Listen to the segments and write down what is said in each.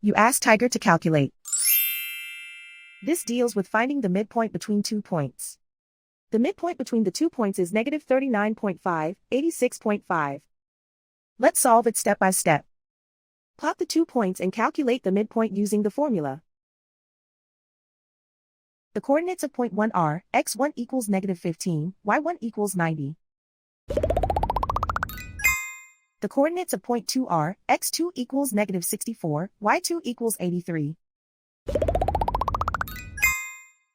You ask Tiger to calculate. This deals with finding the midpoint between 2 points. The midpoint between the 2 points is negative 39.5, 86.5. Let's solve it step by step. Plot the 2 points and calculate the midpoint using the formula. The coordinates of point 1 are, x1 equals negative 15, y1 equals 90. The coordinates of point 2 are, x2 equals negative 64, y2 equals 83.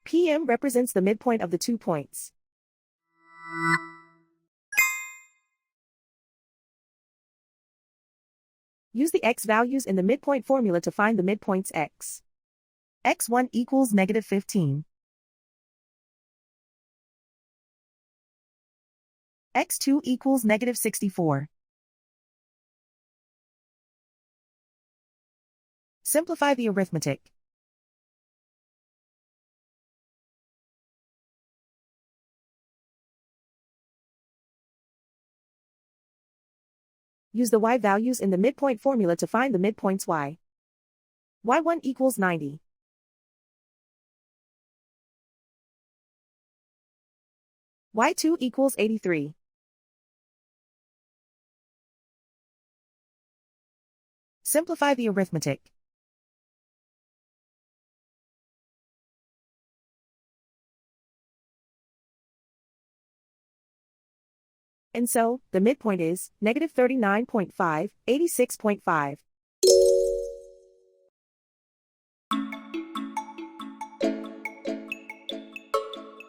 PM represents the midpoint of the 2 points. Use the x values in the midpoint formula to find the midpoints x. x1 equals negative 15. x2 equals negative 64. Simplify the arithmetic. Use the y values in the midpoint formula to find the midpoints y. y1 equals 90. y2 equals 83. Simplify the arithmetic. And so, the midpoint is negative 39.5, 86.5.